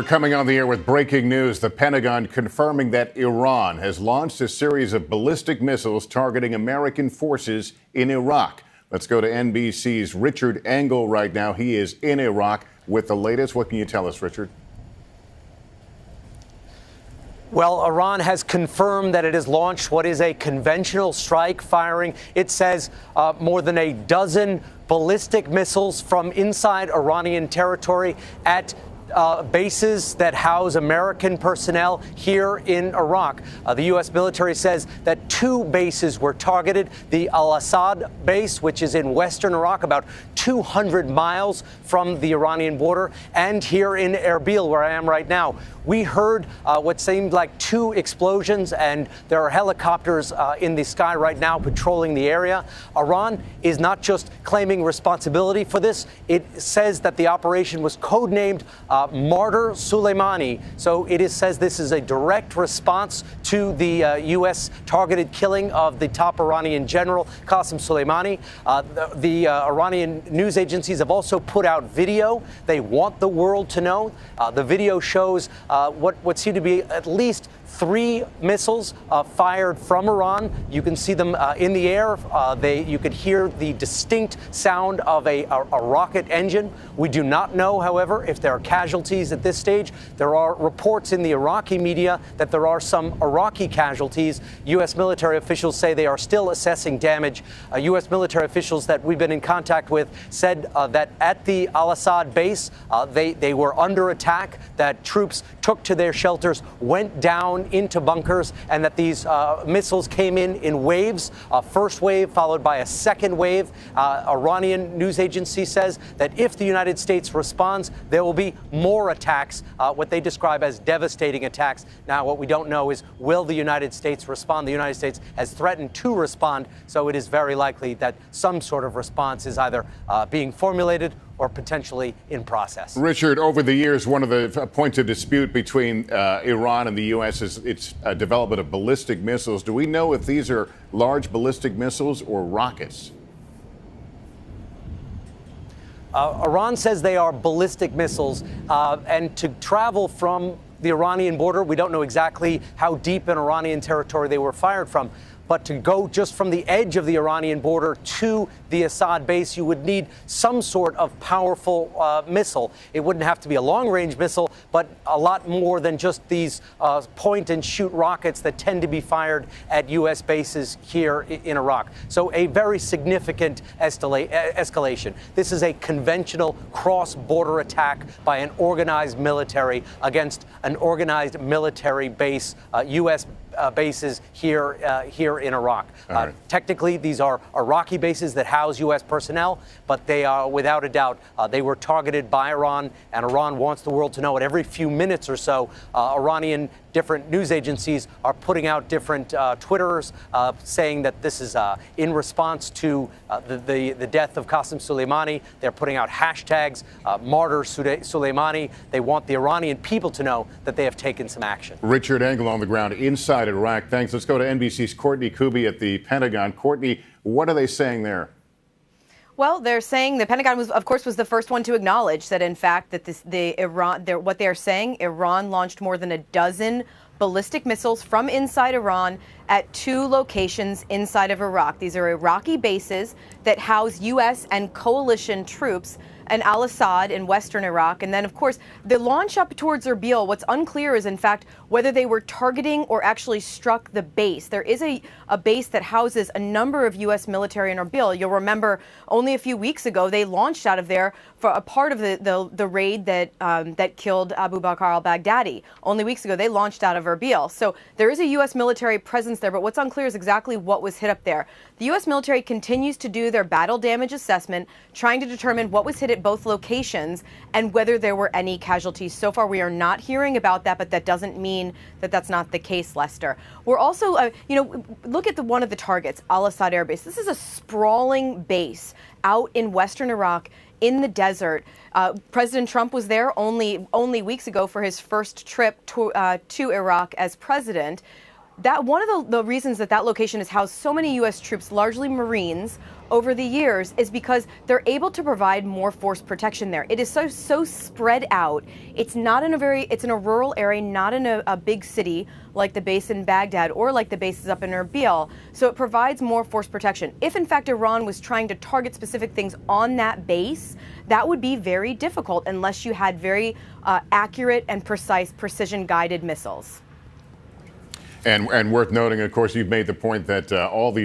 We're coming on the air with breaking news. The Pentagon confirming that Iran has launched a series of ballistic missiles targeting American forces in Iraq. Let's go to NBC's Richard Engel right now. He is in Iraq with the latest. What can you tell us, Richard? Well, Iran has confirmed that it has launched what is a conventional strike, firing, it says, more than a dozen ballistic missiles from inside Iranian territory at bases that house American personnel here in Iraq. The U.S. military says that two bases were targeted. The Al-Assad base, which is in western Iraq, about 200 miles from the Iranian border, and here in Erbil, where I am right now. We heard what seemed like two explosions, and there are helicopters in the sky right now patrolling the area. Iran is not just claiming responsibility for this. It says that the operation was codenamed Martyr Soleimani. So it says this is a direct response to the U.S. targeted killing of the top Iranian general, Qasem Soleimani. The Iranian news agencies have also put out video. They want the world to know. The video shows what seem to be at least three missiles fired from Iran. You can see them in the air. You could hear the distinct sound of a rocket engine. We do not know, however, if there are casualties at this stage. There are reports in the Iraqi media that there are some Iraqi casualties. U.S. military officials say they are still assessing damage. U.S. military officials that we've been in contact with said that at the Al-Assad base, they were under attack, that troops took to their shelters, went down into bunkers, and that these missiles came in waves, a first wave followed by a second wave. Iranian news agency says that if the United States responds, there will be more attacks, what they describe as devastating attacks. Now, what we don't know is, will the United States respond? The United States has threatened to respond, so it is very likely that some sort of response is either being formulated or potentially in process. Richard, over the years, one of the points of dispute between Iran and the U.S. is its development of ballistic missiles. Do we know if these are large ballistic missiles or rockets? Iran says they are ballistic missiles, and to travel from the Iranian border, we don't know exactly how deep in Iranian territory they were fired from. But to go just from the edge of the Iranian border to the Assad base, you would need some sort of powerful missile. It wouldn't have to be a long-range missile, but a lot more than just these point-and-shoot rockets that tend to be fired at U.S. bases here in Iraq. So a very significant escalation. This is a conventional cross-border attack by an organized military against an organized military base, U.S. bases here in Iraq. Right. Technically, these are Iraqi bases that house U.S. personnel, but they are, without a doubt, they were targeted by Iran, and Iran wants the world to know it. Every few minutes or so, Iranian different news agencies are putting out different Twitters saying that this is in response to the death of Qasem Soleimani. They're putting out hashtags, Martyr Soleimani. They want the Iranian people to know that they have taken some action. Richard Engel on the ground inside Iraq. Thanks. Let's go to NBC's Courtney Kube at the Pentagon. Courtney, what are they saying there? Well, they're saying the Pentagon was the first one to acknowledge that, in fact, that what they are saying, Iran launched more than a dozen ballistic missiles from inside Iran at two locations inside of Iraq. These are Iraqi bases that house U.S. and coalition troops and Al-Assad in western Iraq. And then, of course, the launch up towards Erbil, what's unclear is, in fact, whether they were targeting or actually struck the base. There is a base that houses a number of U.S. military in Erbil. You'll remember only a few weeks ago, they launched out of there for a part of the raid that killed Abu Bakr al-Baghdadi. Only weeks ago, they launched out of Erbil. So there is a U.S. military presence there, but what's unclear is exactly what was hit up there. The U.S. military continues to do their battle damage assessment, trying to determine what was hit at both locations and whether there were any casualties. So far, we are not hearing about that, but that doesn't mean that that's not the case, Lester. We're also, look at one of the targets, Al-Assad Air Base. This is a sprawling base out in western Iraq in the desert. President Trump was there only weeks ago for his first trip to Iraq as president. That one of the reasons that location has housed so many U.S. troops, largely Marines, over the years is because they're able to provide more force protection there. It is so spread out. It's not in it's in a rural area, not in a big city like the base in Baghdad or like the bases up in Erbil. So it provides more force protection. If in fact Iran was trying to target specific things on that base, that would be very difficult unless you had very accurate and precise precision guided missiles. And worth noting, of course, you've made the point that all these